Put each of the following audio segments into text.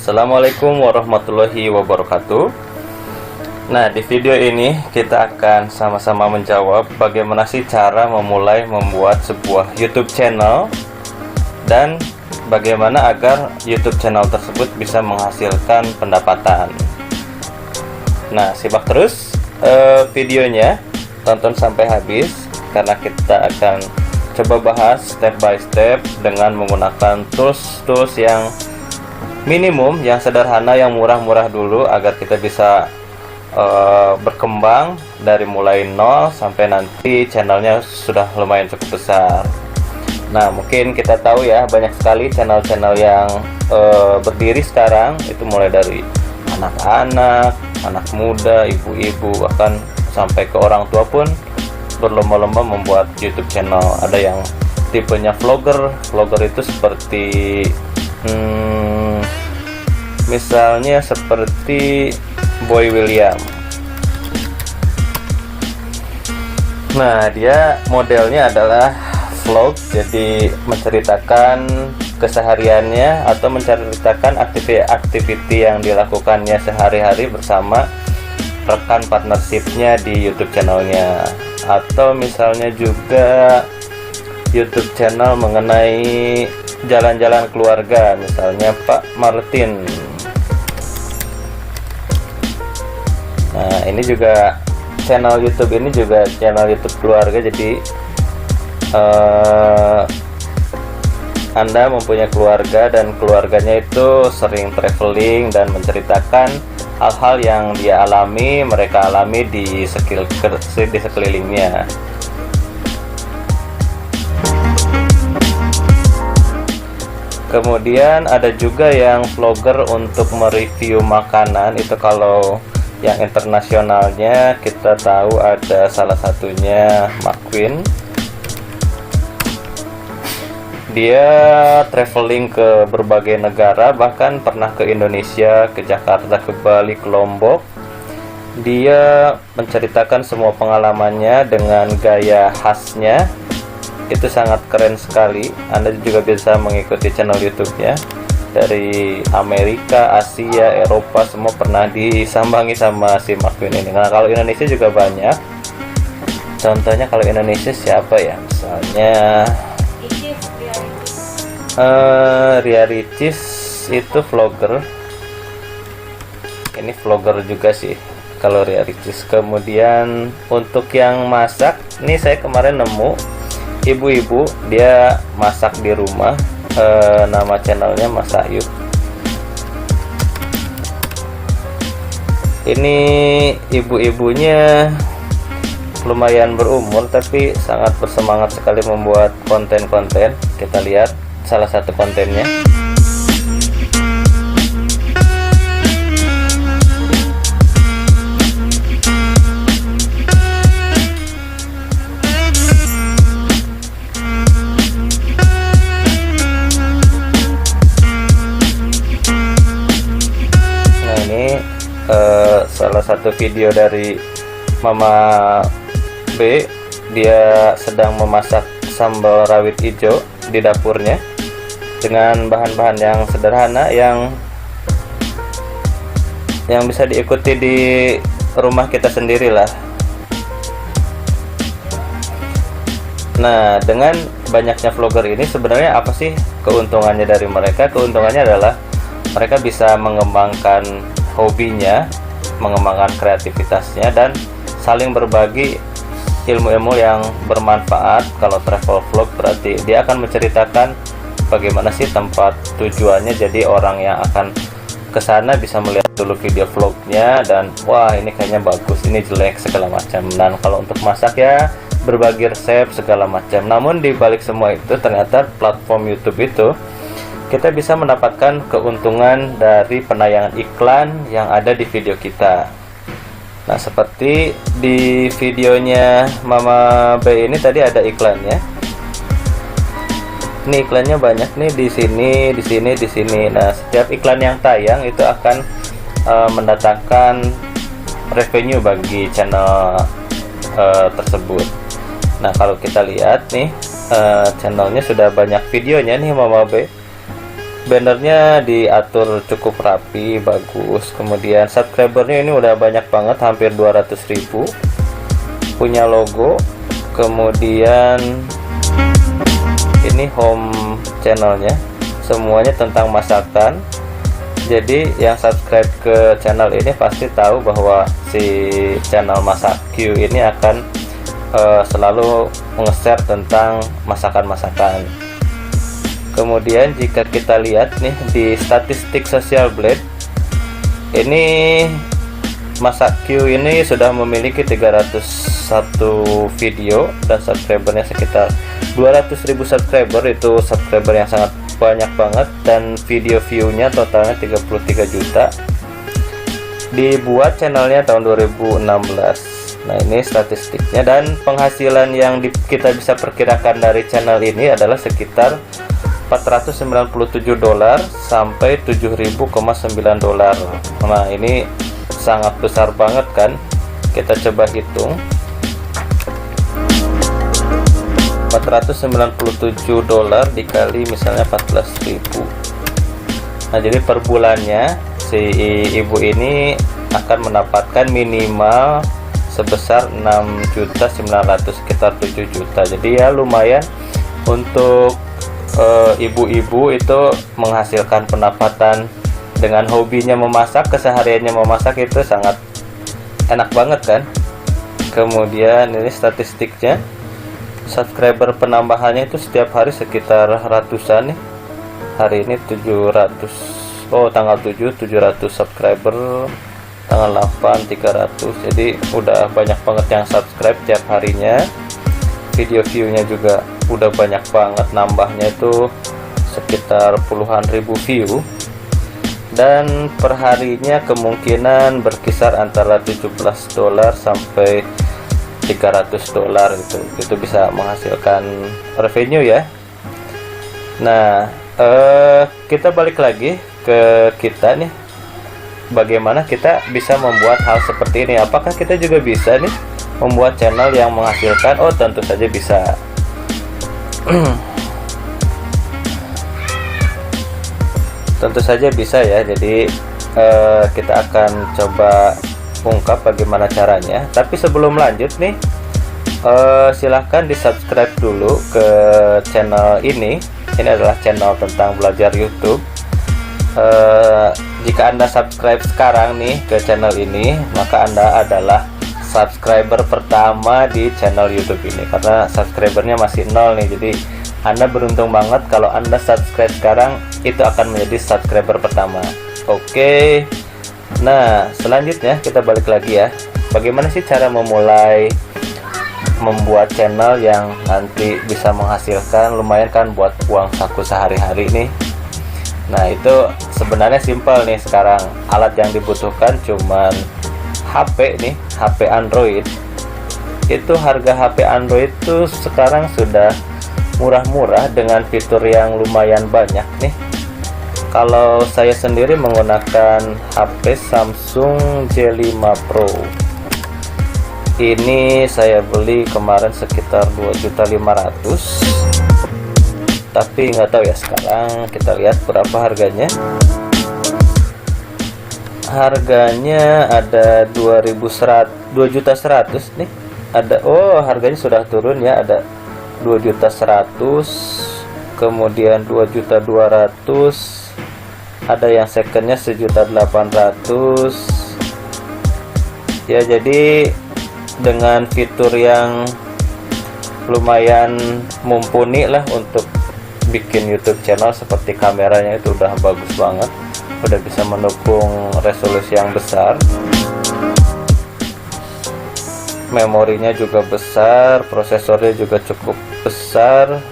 Assalamualaikum warahmatullahi wabarakatuh. Nah, di video ini kita akan sama-sama menjawab bagaimana sih cara memulai membuat sebuah YouTube channel dan bagaimana agar YouTube channel tersebut bisa menghasilkan pendapatan. Nah, simak terus videonya, tonton sampai habis karena kita akan coba bahas step by step dengan menggunakan tools yang minimum, yang sederhana, yang murah-murah dulu agar kita bisa berkembang dari mulai nol sampai nanti channelnya sudah lumayan cukup besar. Nah, mungkin kita tahu ya, banyak sekali channel-channel yang berdiri sekarang, itu mulai dari anak-anak, anak muda, ibu-ibu, bahkan sampai ke orang tua pun berlomba-lomba membuat YouTube channel. Ada yang tipenya vlogger itu seperti misalnya seperti Boy William. Nah, dia modelnya adalah vlog, jadi menceritakan kesehariannya atau menceritakan aktiviti yang dilakukannya sehari-hari bersama rekan partnershipnya di YouTube channelnya. Atau misalnya juga YouTube channel mengenai jalan-jalan keluarga, misalnya Pak Martin. Nah, ini juga channel YouTube ini juga channel YouTube keluarga, jadi Anda mempunyai keluarga dan keluarganya itu sering traveling dan menceritakan hal-hal yang dia alami, mereka alami di sekelilingnya. Kemudian ada juga yang vlogger untuk mereview makanan. Itu kalau yang internasionalnya kita tahu ada salah satunya McQueen. Dia traveling ke berbagai negara, bahkan pernah ke Indonesia, ke Jakarta, ke Bali, ke Lombok. Dia menceritakan semua pengalamannya dengan gaya khasnya. Itu sangat keren sekali. Anda juga bisa mengikuti channel YouTube-nya dari Amerika, Asia, Eropa, semua pernah disambangi sama si McQueen ini. Nah, kalau Indonesia juga banyak. Contohnya kalau Indonesia siapa ya? Misalnya Ria Ricis, itu vlogger. Ini vlogger juga sih kalau Ria Ricis. Kemudian untuk yang masak, nih saya kemarin nemu ibu-ibu, dia masak di rumah. Nama channelnya Masak Yuk. Ini ibu-ibunya lumayan berumur tapi sangat bersemangat sekali membuat konten-konten. Kita lihat salah satu kontennya. Salah satu video dari Mama B, dia sedang memasak sambal rawit hijau di dapurnya dengan bahan-bahan yang sederhana yang bisa diikuti di rumah kita sendirilah. Nah, dengan banyaknya vlogger ini sebenarnya apa sih keuntungannya dari mereka? Keuntungannya adalah mereka bisa mengembangkan hobinya, mengembangkan kreativitasnya, dan saling berbagi ilmu-ilmu yang bermanfaat. Kalau travel vlog berarti dia akan menceritakan bagaimana sih tempat tujuannya, jadi orang yang akan ke sana bisa melihat dulu video vlognya dan wah, ini kayaknya bagus, ini jelek, segala macam. Dan kalau untuk masak ya berbagi resep segala macam. Namun di balik semua itu ternyata platform YouTube itu kita bisa mendapatkan keuntungan dari penayangan iklan yang ada di video kita. Nah, seperti di videonya Mama B ini tadi ada iklannya. Ini iklannya banyak nih, di sini, di sini, di sini. Nah, setiap iklan yang tayang itu akan mendatangkan revenue bagi channel tersebut. Nah, kalau kita lihat nih channelnya sudah banyak videonya nih Mama B. bannernya diatur cukup rapi, bagus. Kemudian subscribernya ini udah banyak banget, hampir 200.000. Punya logo. Kemudian ini home channelnya, semuanya tentang masakan. Jadi yang subscribe ke channel ini pasti tahu bahwa si channel Masak Q ini akan selalu nge-share tentang masakan-masakan. Kemudian jika kita lihat nih di statistik Social Blade, ini Masak Q ini sudah memiliki 301 video dan subscribernya sekitar 200.000 subscriber. Itu subscriber yang sangat banyak banget, dan video view-nya totalnya 33 juta. Dibuat channelnya tahun 2016. Nah, ini statistiknya, dan penghasilan yang kita bisa perkirakan dari channel ini adalah sekitar $497 sampai $7.000,9. Nah, ini sangat besar banget kan. Kita coba hitung. $497 dikali misalnya 14.000. Nah, jadi per bulannya si ibu ini akan mendapatkan minimal sebesar 6.900.000, sekitar 7 juta. Jadi ya lumayan untuk ibu-ibu itu menghasilkan pendapatan dengan hobinya memasak, kesehariannya memasak, itu sangat enak banget kan. Kemudian ini statistiknya, subscriber penambahannya itu setiap hari sekitar ratusan nih. Hari ini 700, tanggal 7 700 subscriber, tanggal 8 300. Jadi udah banyak banget yang subscribe tiap harinya. Video view-nya juga udah banyak banget, nambahnya itu sekitar puluhan ribu view. Dan perharinya kemungkinan berkisar antara $17 sampai $300 itu bisa menghasilkan revenue ya. Nah, kita balik lagi ke kita nih, bagaimana kita bisa membuat hal seperti ini. Apakah kita juga bisa nih membuat channel yang menghasilkan? Oh, tentu saja bisa. Tentu saja bisa ya. Jadi kita akan coba ungkap bagaimana caranya. Tapi sebelum lanjut nih, silahkan di subscribe dulu ke channel ini. Ini adalah channel tentang belajar YouTube. Jika Anda subscribe sekarang nih ke channel ini, maka Anda adalah subscriber pertama di channel YouTube ini, karena subscribernya masih 0 nih. Jadi Anda beruntung banget kalau Anda subscribe sekarang, itu akan menjadi subscriber pertama. Oke. Nah, selanjutnya kita balik lagi ya. Bagaimana sih cara memulai membuat channel yang nanti bisa menghasilkan lumayan kan buat uang saku sehari-hari nih. Nah, itu sebenarnya simpel nih sekarang. Alat yang dibutuhkan cuman HP nih, HP Android. Itu harga HP Android tuh sekarang sudah murah-murah dengan fitur yang lumayan banyak nih. Kalau saya sendiri menggunakan HP Samsung J5 Pro. Ini saya beli kemarin sekitar 2.500.000. Tapi nggak tahu ya, sekarang kita lihat berapa harganya. Harganya ada 2.100.000 nih. Ada, harganya sudah turun ya, ada 2.100.000, kemudian 2.200.000, ada yang secondnya 1.800.000 ya. Jadi dengan fitur yang lumayan mumpuni lah untuk bikin YouTube channel, seperti kameranya itu udah bagus banget, udah bisa mendukung resolusi yang besar, memorinya juga besar, prosesornya juga cukup besar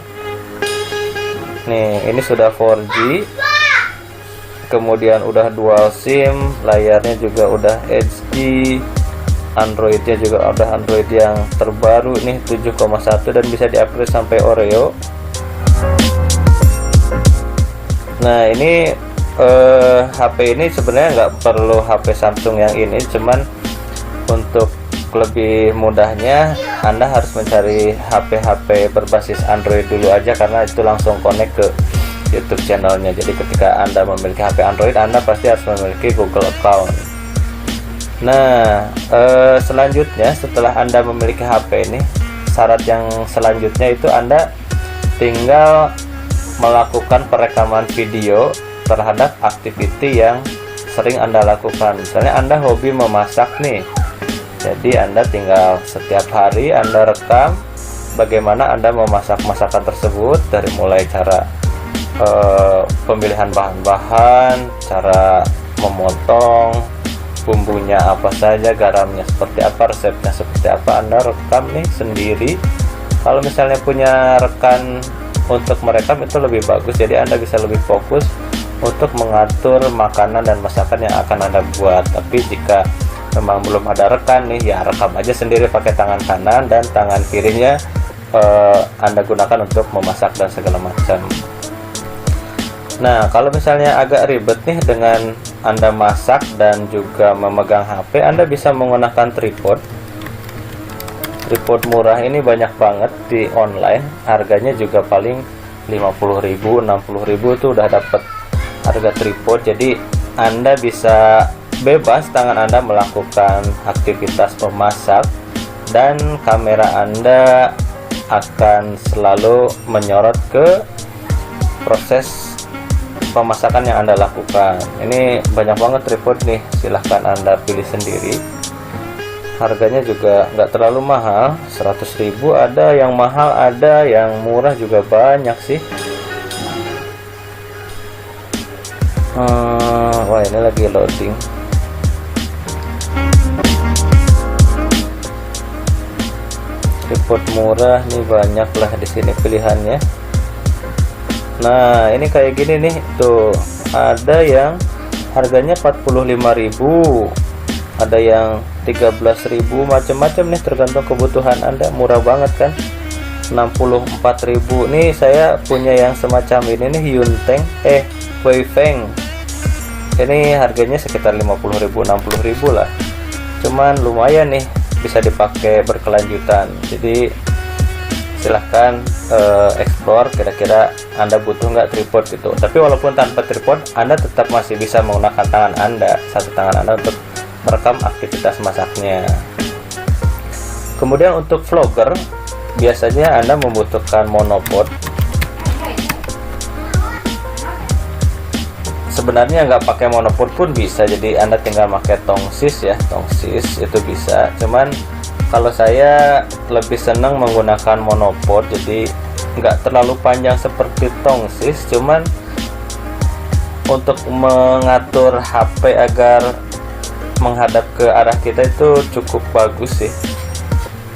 nih. Ini sudah 4G, kemudian udah dual SIM, layarnya juga udah HD, Androidnya juga udah Android yang terbaru nih 7,1 dan bisa diupgrade sampai Oreo. Nah, ini HP ini sebenarnya nggak perlu HP Samsung yang ini, cuman untuk lebih mudahnya Anda harus mencari HP-HP berbasis Android dulu aja, karena itu langsung connect ke YouTube channelnya. Jadi ketika Anda memiliki HP Android, Anda pasti harus memiliki Google account. Nah, selanjutnya setelah Anda memiliki HP ini, syarat yang selanjutnya itu Anda tinggal melakukan perekaman video terhadap aktiviti yang sering Anda lakukan. Misalnya Anda hobi memasak nih, jadi Anda tinggal setiap hari Anda rekam bagaimana Anda memasak masakan tersebut, dari mulai cara pemilihan bahan-bahan, cara memotong, bumbunya apa saja, garamnya seperti apa, resepnya seperti apa, Anda rekam nih sendiri. Kalau misalnya punya rekan untuk merekam itu lebih bagus, jadi Anda bisa lebih fokus untuk mengatur makanan dan masakan yang akan Anda buat. Tapi jika memang belum ada rekan nih, ya rekam aja sendiri pakai tangan kanan, dan tangan kirinya Anda gunakan untuk memasak dan segala macam. Nah, kalau misalnya agak ribet nih dengan Anda masak dan juga memegang HP, Anda bisa menggunakan tripod. Tripod murah ini banyak banget di online, harganya juga paling 50.000, 60.000 tuh udah dapet harga tripod. Jadi Anda bisa bebas tangan Anda melakukan aktivitas memasak, dan kamera Anda akan selalu menyorot ke proses pemasakan yang Anda lakukan. Ini banyak banget tripod nih, silahkan Anda pilih sendiri. Harganya juga nggak terlalu mahal, 100.000 ada, yang mahal ada, yang murah juga banyak sih. Wah, ini lagi loading. Tripod murah nih banyak lah di sini pilihannya. Nah, ini kayak gini nih, tuh ada yang harganya 45.000, ada yang 13.000, macam-macam nih tergantung kebutuhan Anda. Murah banget kan, 64.000. Nih saya punya yang semacam ini nih, Yunteng Weifeng. Ini harganya sekitar 50.000, 60.000 lah. Cuman lumayan nih, bisa dipakai berkelanjutan. Jadi silahkan explore kira-kira Anda butuh nggak tripod gitu. Tapi walaupun tanpa tripod, Anda tetap masih bisa menggunakan tangan Anda, satu tangan Anda untuk merekam aktivitas masaknya. Kemudian untuk vlogger, biasanya Anda membutuhkan monopod. Sebenarnya nggak pakai monopod pun bisa, jadi Anda tinggal pakai tongsis ya, tongsis itu bisa. Cuman kalau saya lebih senang menggunakan monopod, jadi nggak terlalu panjang seperti tongsis, cuman untuk mengatur HP agar menghadap ke arah kita itu cukup bagus sih.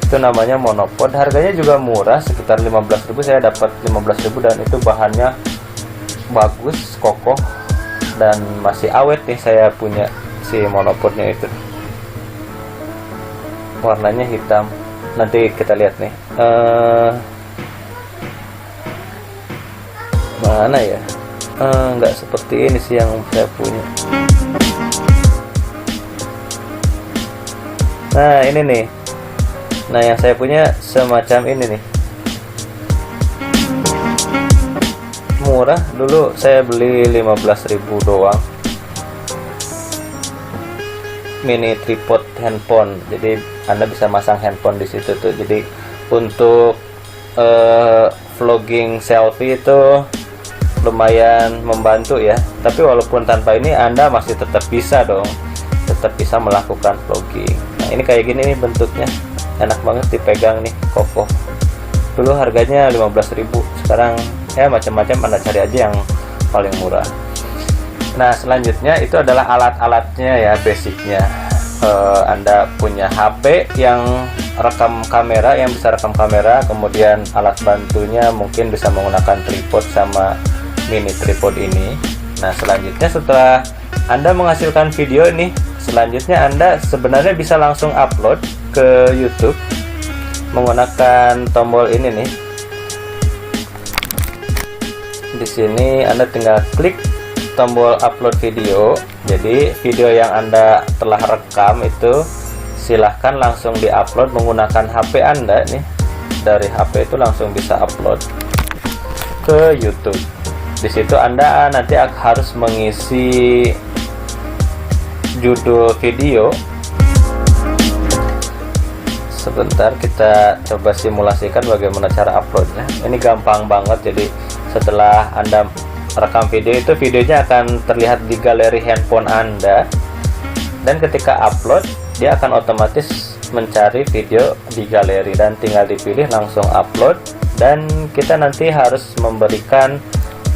Itu namanya monopod. Harganya juga murah, sekitar 15.000. Saya dapat 15.000 dan itu bahannya bagus, kokoh, dan masih awet nih. Saya punya si monopodnya itu, warnanya hitam. Nanti kita lihat nih, mana ya, nggak seperti ini sih yang saya punya. Nah ini nih, nah yang saya punya semacam ini nih, murah. Dulu saya beli 15.000 doang, mini tripod handphone. Jadi Anda bisa masang handphone di situ tuh. Jadi untuk vlogging selfie itu lumayan membantu ya. Tapi walaupun tanpa ini Anda masih tetap bisa dong, tetap bisa melakukan vlogging. Nah ini kayak gini nih bentuknya, enak banget dipegang nih, kokoh. Dulu harganya 15.000, sekarang ya macam-macam, Anda cari aja yang paling murah. Nah selanjutnya itu adalah alat-alatnya ya, basicnya. Anda punya HP yang rekam kamera, yang bisa rekam kamera, kemudian alat bantunya mungkin bisa menggunakan tripod sama mini tripod ini. Nah selanjutnya setelah Anda menghasilkan video ini, selanjutnya Anda sebenarnya bisa langsung upload ke YouTube menggunakan tombol ini nih. Di sini Anda tinggal klik tombol upload video. Jadi video yang Anda telah rekam itu silahkan langsung diupload menggunakan HP Anda nih. Dari HP itu langsung bisa upload ke YouTube. Di situ Anda nanti harus mengisi judul video. Sebentar, kita coba simulasikan bagaimana cara uploadnya. Ini gampang banget. Jadi setelah Anda rekam video, itu videonya akan terlihat di galeri handphone Anda, dan ketika upload dia akan otomatis mencari video di galeri dan tinggal dipilih langsung upload. Dan kita nanti harus memberikan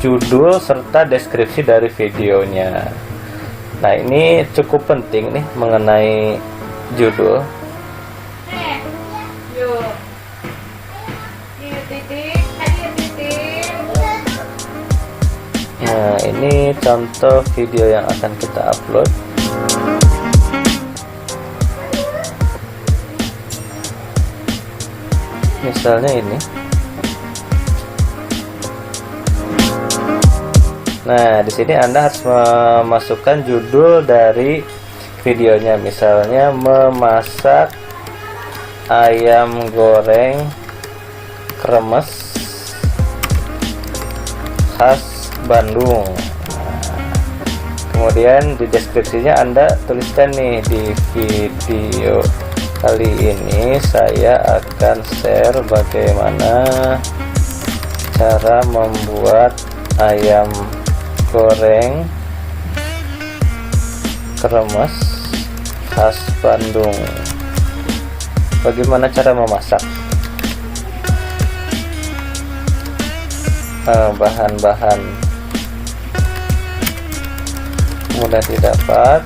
judul serta deskripsi dari videonya. Nah, ini cukup penting nih mengenai judul. Nah, ini contoh video yang akan kita upload. Misalnya ini. Nah, di sini Anda harus memasukkan judul dari videonya. Misalnya memasak ayam goreng kremes khas Bandung. Kemudian di deskripsinya Anda tuliskan nih, di video kali ini saya akan share bagaimana cara membuat ayam goreng kremes khas Bandung. Bagaimana cara memasak? Bahan-bahan mudah didapat,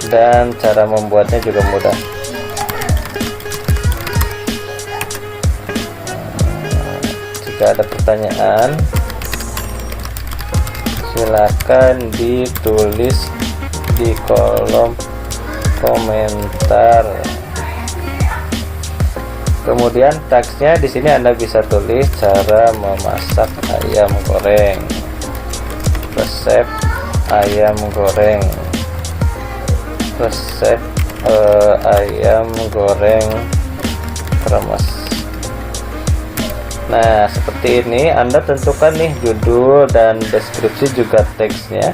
dan cara membuatnya juga mudah. Jika ada pertanyaan, silakan ditulis di kolom komentar. Kemudian teksnya di sini Anda bisa tulis cara memasak ayam goreng, resep ayam goreng, resep ayam goreng kremes. Nah, seperti ini Anda tentukan nih judul dan deskripsi juga teksnya.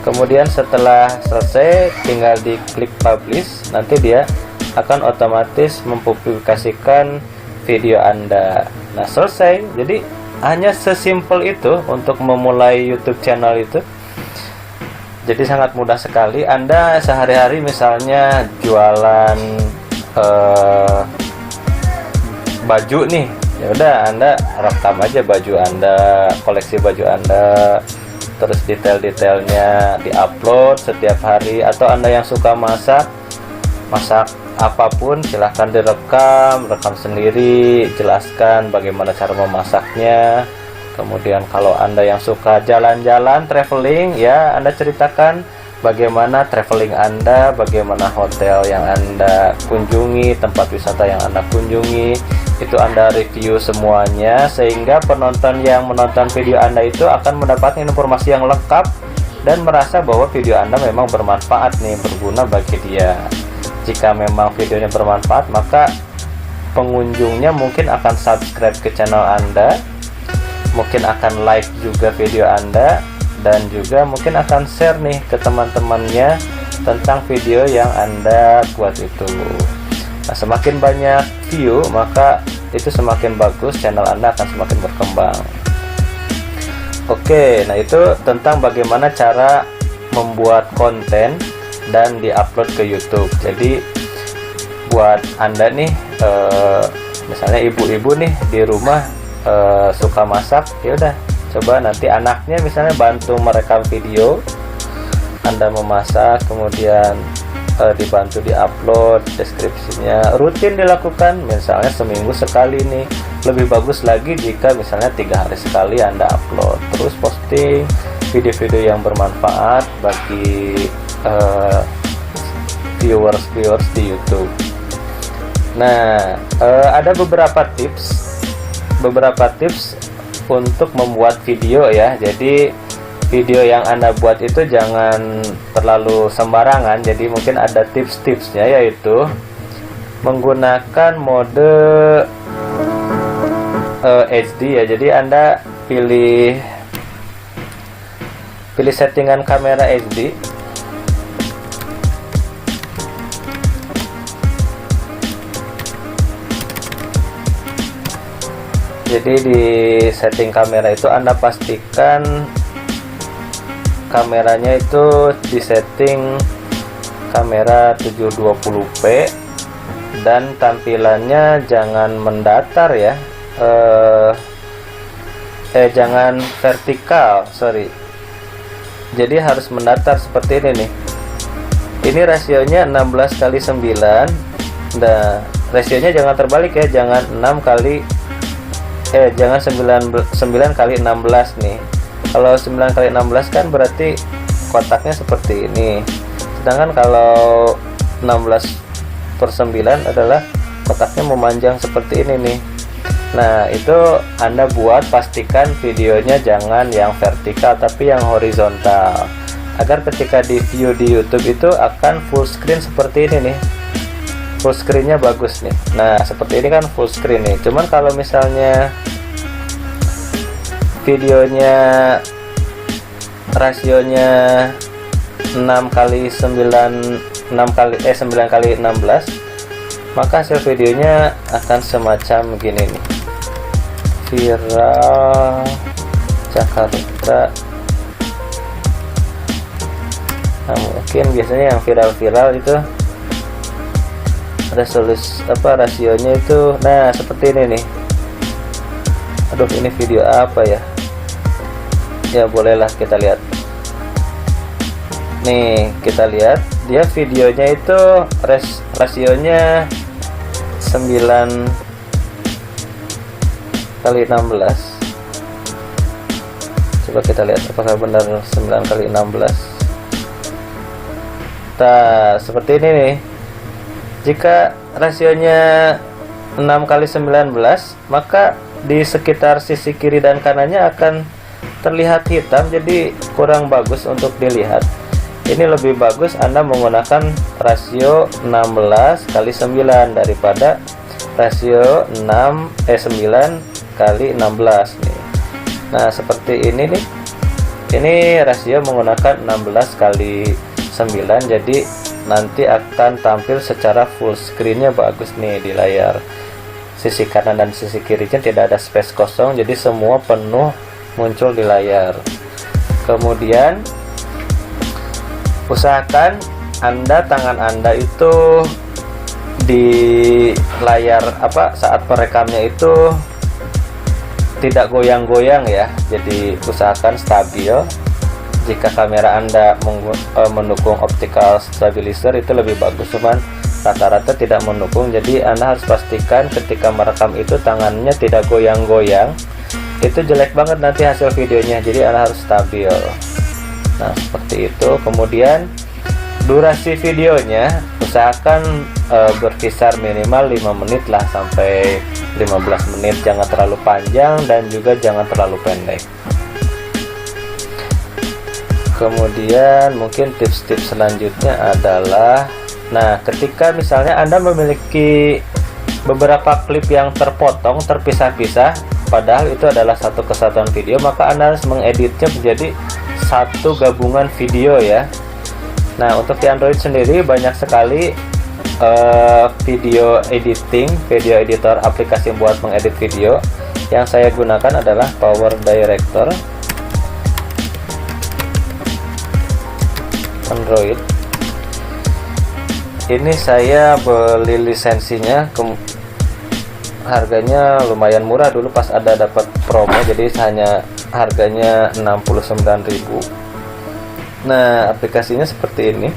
Kemudian setelah selesai tinggal diklik publish, nanti dia akan otomatis mempublikasikan video Anda. Nah, selesai. Jadi hanya sesimpel itu untuk memulai YouTube channel itu. Jadi sangat mudah sekali. Anda sehari-hari misalnya jualan baju nih, ya udah Anda rekam aja baju Anda, koleksi baju Anda, terus detail-detailnya diupload setiap hari. Atau Anda yang suka masak apapun, silahkan rekam sendiri, jelaskan bagaimana cara memasaknya. Kemudian kalau Anda yang suka jalan-jalan, traveling, ya Anda ceritakan bagaimana traveling Anda, bagaimana hotel yang Anda kunjungi, tempat wisata yang Anda kunjungi, itu Anda review semuanya, sehingga penonton yang menonton video Anda itu akan mendapatkan informasi yang lengkap dan merasa bahwa video Anda memang bermanfaat nih, berguna bagi dia. Jika memang videonya bermanfaat, maka pengunjungnya mungkin akan subscribe ke channel Anda, mungkin akan like juga video Anda, dan juga mungkin akan share nih ke teman-temannya tentang video yang Anda buat itu. Nah, semakin banyak view, maka itu semakin bagus, channel Anda akan semakin berkembang. Oke, nah itu tentang bagaimana cara membuat konten dan diupload ke YouTube. Jadi buat Anda nih, misalnya ibu-ibu nih di rumah suka masak, ya udah coba nanti anaknya misalnya bantu merekam video Anda memasak, kemudian dibantu diupload deskripsinya, rutin dilakukan, misalnya seminggu sekali nih. Lebih bagus lagi jika misalnya 3 hari sekali Anda upload, terus posting video-video yang bermanfaat bagi viewers di YouTube. Nah, ada beberapa tips untuk membuat video ya. Jadi video yang Anda buat itu jangan terlalu sembarangan. Jadi mungkin ada tips-tipsnya, yaitu menggunakan mode HD ya. Jadi Anda pilih settingan kamera HD. Jadi di setting kamera itu Anda pastikan kameranya itu di setting kamera 720p dan tampilannya jangan mendatar ya, jangan vertikal, sorry. Jadi harus mendatar seperti ini nih. Ini rasionya 16:9. Nah, rasionya jangan terbalik ya, jangan 9:16 nih. Kalau 9:16 kan berarti kotaknya seperti ini. Sedangkan kalau 16/9 adalah kotaknya memanjang seperti ini nih. Nah, itu Anda buat pastikan videonya jangan yang vertikal tapi yang horizontal, agar ketika di view di YouTube itu akan full screen seperti ini nih. Full screennya bagus nih. Nah, seperti ini kan full screen nih. Cuman kalau misalnya videonya rasionya 9:16, maka hasil videonya akan semacam gini nih. Viral Jakarta. Nah, mungkin biasanya yang viral itu rasionya itu, nah seperti ini nih. Aduh, ini video apa ya? Ya bolehlah kita lihat. Nih, kita lihat dia videonya itu rasionya 9:16. Coba kita lihat apakah benar 9:16. Nah, seperti ini nih. Jika rasionya 6:19, maka di sekitar sisi kiri dan kanannya akan terlihat hitam, jadi kurang bagus untuk dilihat. Ini lebih bagus Anda menggunakan rasio 16:9 daripada rasio 9:16 nih. Nah, seperti ini nih. Ini rasio menggunakan 16:9, jadi nanti akan tampil secara full screennya bagus nih di layar. Sisi kanan dan sisi kirinya tidak ada space kosong, jadi semua penuh muncul di layar. Kemudian usahakan tangan Anda itu di layar saat perekamnya itu tidak goyang-goyang ya. Jadi usahakan stabil. Jika kamera Anda mendukung optical stabilizer itu lebih bagus, cuman rata-rata tidak mendukung. Jadi Anda harus pastikan ketika merekam itu tangannya tidak goyang-goyang. Itu jelek banget nanti hasil videonya, jadi Anda harus stabil. Nah, seperti itu. Kemudian durasi videonya usahakan berkisar minimal 5 menit lah sampai 15 menit. Jangan terlalu panjang dan juga jangan terlalu pendek. Kemudian mungkin tips-tips selanjutnya adalah, nah ketika misalnya Anda memiliki beberapa klip yang terpisah-pisah, padahal itu adalah satu kesatuan video, maka Anda harus mengeditnya menjadi satu gabungan video ya. Nah, untuk di Android sendiri banyak sekali video editor, aplikasi buat mengedit video. Yang saya gunakan adalah Power Director Android. Ini saya beli lisensinya, harganya lumayan murah dulu pas ada dapat promo, jadi hanya harganya 69.000. Nah, aplikasinya seperti ini.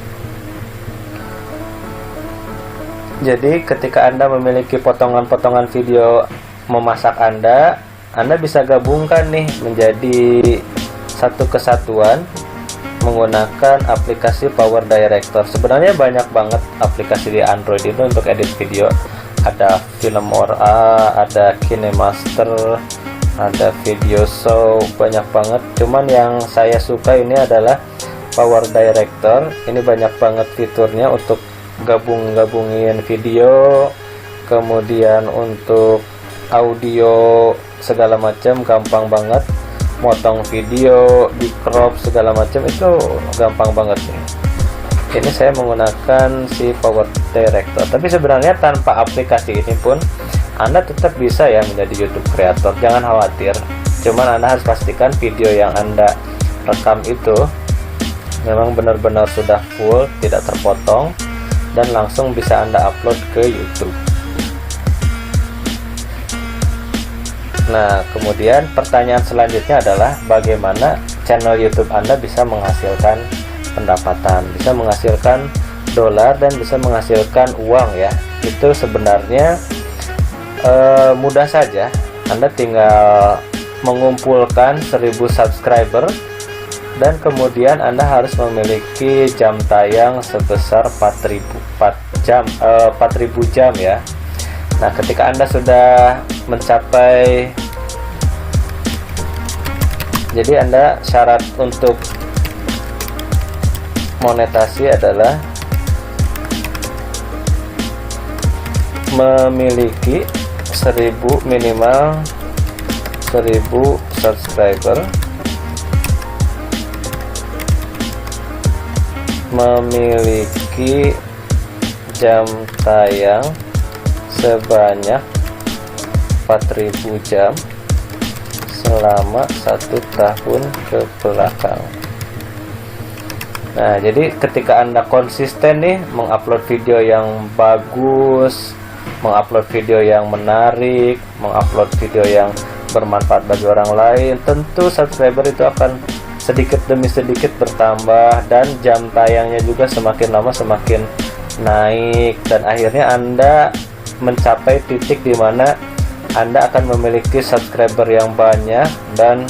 Jadi ketika Anda memiliki potongan-potongan video memasak Anda bisa gabungkan nih menjadi satu kesatuan menggunakan aplikasi Power Director. Sebenarnya banyak banget aplikasi di Android itu untuk edit video. Ada Filmora, ada KineMaster, ada Video Show, banyak banget. Cuman yang saya suka ini adalah Power Director. Ini banyak banget fiturnya untuk gabungin video, kemudian untuk audio segala macam gampang banget, motong video, di crop segala macam itu gampang banget nih. Ini saya menggunakan si Power Director, tapi sebenarnya tanpa aplikasi ini pun Anda tetap bisa ya menjadi YouTube creator, jangan khawatir. Cuman Anda harus pastikan video yang Anda rekam itu memang benar-benar sudah full, tidak terpotong, dan langsung bisa Anda upload ke YouTube. Nah, kemudian pertanyaan selanjutnya adalah bagaimana channel YouTube Anda bisa menghasilkan pendapatan, bisa menghasilkan dolar dan bisa menghasilkan uang ya. Itu sebenarnya mudah saja. Anda tinggal mengumpulkan 1000 subscriber dan kemudian Anda harus memiliki jam tayang sebesar 4000 jam ya. Nah, ketika Anda sudah mencapai, jadi Anda syarat untuk monetasi adalah memiliki minimal 1000 subscriber, memiliki jam tayang sebanyak 4000 jam selama 1 tahun ke belakang. Nah, jadi ketika Anda konsisten nih mengupload video yang bagus, mengupload video yang menarik, mengupload video yang bermanfaat bagi orang lain, tentu subscriber itu akan sedikit demi sedikit bertambah dan jam tayangnya juga semakin lama semakin naik, dan akhirnya Anda mencapai titik di mana Anda akan memiliki subscriber yang banyak dan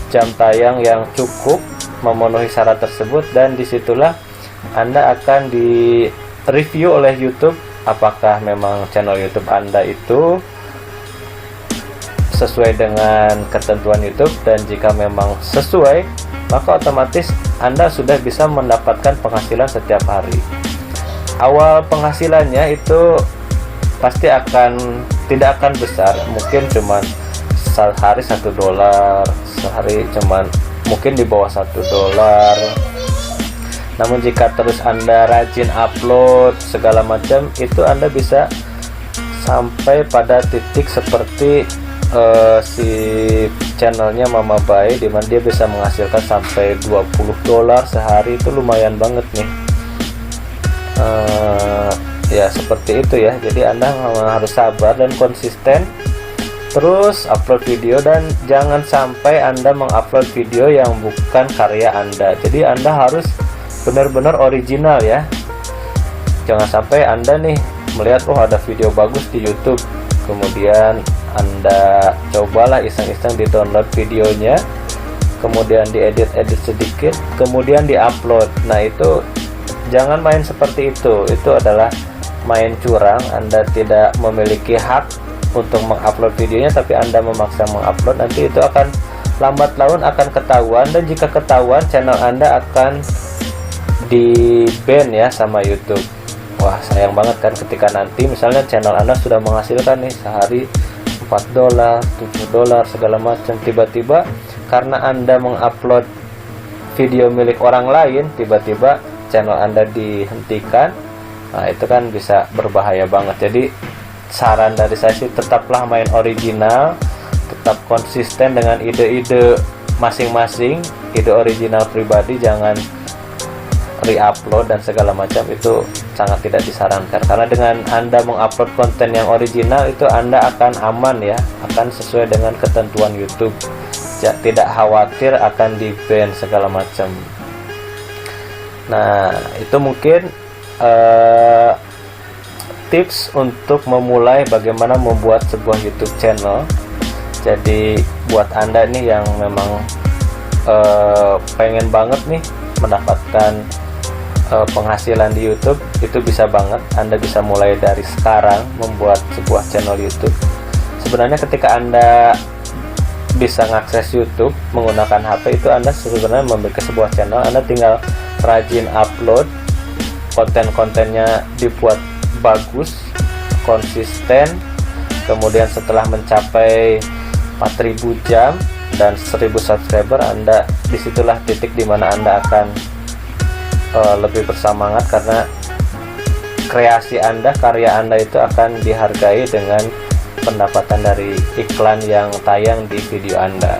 jam tayang yang cukup memenuhi syarat tersebut, dan disitulah Anda akan di review oleh YouTube apakah memang channel YouTube Anda itu sesuai dengan ketentuan YouTube, dan jika memang sesuai maka otomatis Anda sudah bisa mendapatkan penghasilan setiap hari. Awal penghasilannya itu pasti tidak akan besar, mungkin cuman sehari $1, sehari cuman mungkin di bawah $1. Namun jika terus Anda rajin upload segala macam, itu Anda bisa sampai pada titik seperti si channelnya Mama Bay, dimana dia bisa menghasilkan sampai $20 sehari. Itu lumayan banget nih. Ya seperti itu ya. Jadi Anda harus sabar dan konsisten, terus upload video, dan jangan sampai Anda mengupload video yang bukan karya Anda. Jadi Anda harus benar-benar original ya. Jangan sampai Anda nih melihat ada video bagus di YouTube, kemudian Anda cobalah iseng-iseng di download videonya, kemudian diedit-edit sedikit, kemudian diupload. Nah, itu jangan main seperti itu. Itu adalah main curang. Anda tidak memiliki hak untuk mengupload videonya, tapi Anda memaksa mengupload. Nanti itu akan lambat laun akan ketahuan, dan jika ketahuan channel Anda akan di ban ya sama YouTube. Wah, sayang banget kan ketika nanti misalnya channel Anda sudah menghasilkan nih sehari $4, $7 segala macam, tiba-tiba karena Anda mengupload video milik orang lain, tiba-tiba channel Anda dihentikan. Nah, itu kan bisa berbahaya banget. Jadi saran dari saya sih, tetaplah main original, tetap konsisten dengan ide-ide masing-masing, ide original pribadi, jangan re-upload dan segala macam. Itu sangat tidak disarankan, karena dengan Anda mengupload konten yang original itu Anda akan aman ya, akan sesuai dengan ketentuan YouTube, tidak khawatir akan di-ban segala macam. Nah, itu mungkin tips untuk memulai bagaimana membuat sebuah YouTube channel. Jadi buat Anda nih yang memang pengen banget nih mendapatkan penghasilan di YouTube, itu bisa banget. Anda bisa mulai dari sekarang membuat sebuah channel YouTube. Sebenarnya ketika Anda bisa mengakses YouTube menggunakan HP, itu Anda sebenarnya memiliki sebuah channel. Anda tinggal rajin upload konten-kontennya dibuat bagus, konsisten, kemudian setelah mencapai 4.000 jam dan 1.000 subscriber, Anda disitulah titik dimana Anda akan lebih bersemangat, karena kreasi Anda, karya Anda itu akan dihargai dengan pendapatan dari iklan yang tayang di video Anda.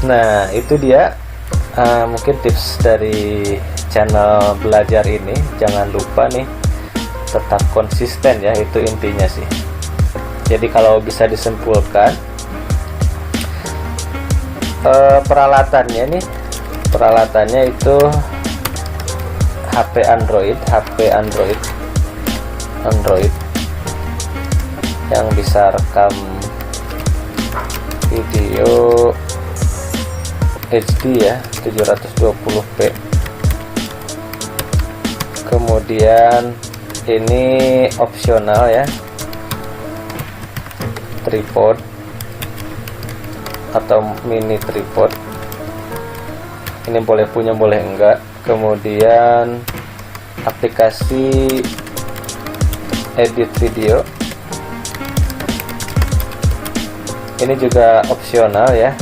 Nah, itu dia mungkin tips dari channel belajar ini. Jangan lupa nih, tetap konsisten ya, itu intinya sih. Jadi kalau bisa disimpulkan, peralatannya itu HP Android yang bisa rekam video HD ya, 720p. Kemudian ini opsional ya, tripod atau mini tripod. Ini boleh punya, boleh enggak. Kemudian aplikasi edit video, ini juga opsional ya.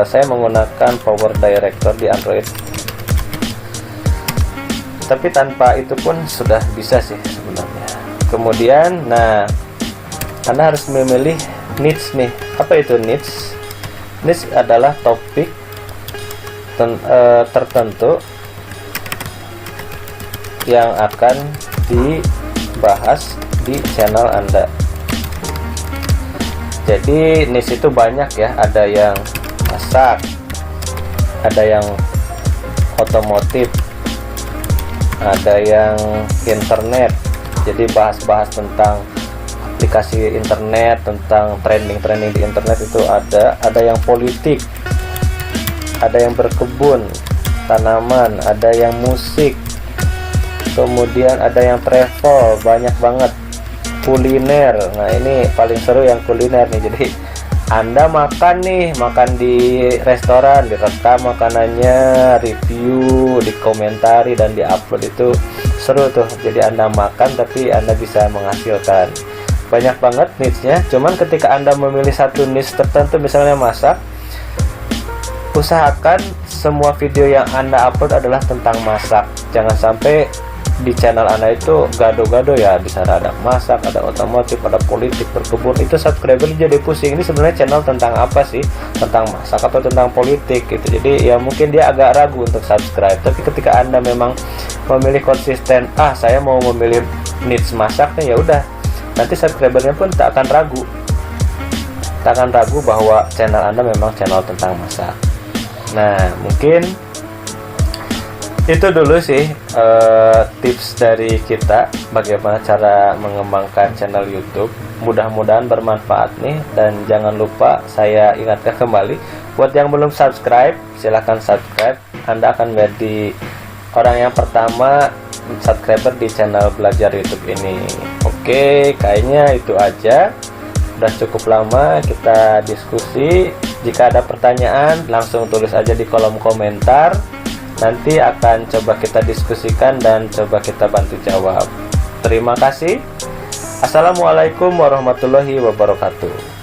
Saya menggunakan Power Director di Android, tapi tanpa itu pun sudah bisa sih sebenarnya. Kemudian, nah, Anda harus memilih niche nih. Apa itu niche? Niche adalah topik tertentu yang akan dibahas di channel Anda. Jadi niche itu banyak ya, ada yang masak, ada yang otomotif, ada yang internet. Jadi bahas-bahas tentang aplikasi internet, tentang trending di internet itu ada yang politik, ada yang berkebun, tanaman, ada yang musik, kemudian ada yang travel, banyak banget, kuliner. Nah, ini paling seru yang kuliner nih. Jadi Anda makan di restoran, direkam makanannya, review, dikomentari dan diupload, itu seru tuh. Jadi Anda makan tapi Anda bisa menghasilkan banyak banget niche-nya. Cuman ketika Anda memilih satu niche tertentu, misalnya masak, usahakan semua video yang Anda upload adalah tentang masak. Jangan sampai di channel Anda itu gado-gado ya, di sana ada masak, ada otomotif, ada politik, berkebun. Itu subscriber jadi pusing, ini sebenarnya channel tentang apa sih, tentang masak atau tentang politik gitu. Jadi ya mungkin dia agak ragu untuk subscribe. Tapi ketika Anda memang memilih konsisten, saya mau memilih niche masaknya, ya udah, nanti subscribernya pun tak akan ragu bahwa channel Anda memang channel tentang masak. Nah, mungkin itu dulu sih tips dari kita bagaimana cara mengembangkan channel YouTube. Mudah-mudahan bermanfaat nih, dan jangan lupa saya ingatkan kembali, buat yang belum subscribe, silahkan subscribe. Anda akan menjadi orang yang pertama subscriber di channel belajar YouTube ini. Oke, kayaknya itu aja. Udah cukup lama kita diskusi. Jika ada pertanyaan, langsung tulis aja di kolom komentar. Nanti akan coba kita diskusikan dan coba kita bantu jawab. Terima kasih. Assalamualaikum warahmatullahi wabarakatuh.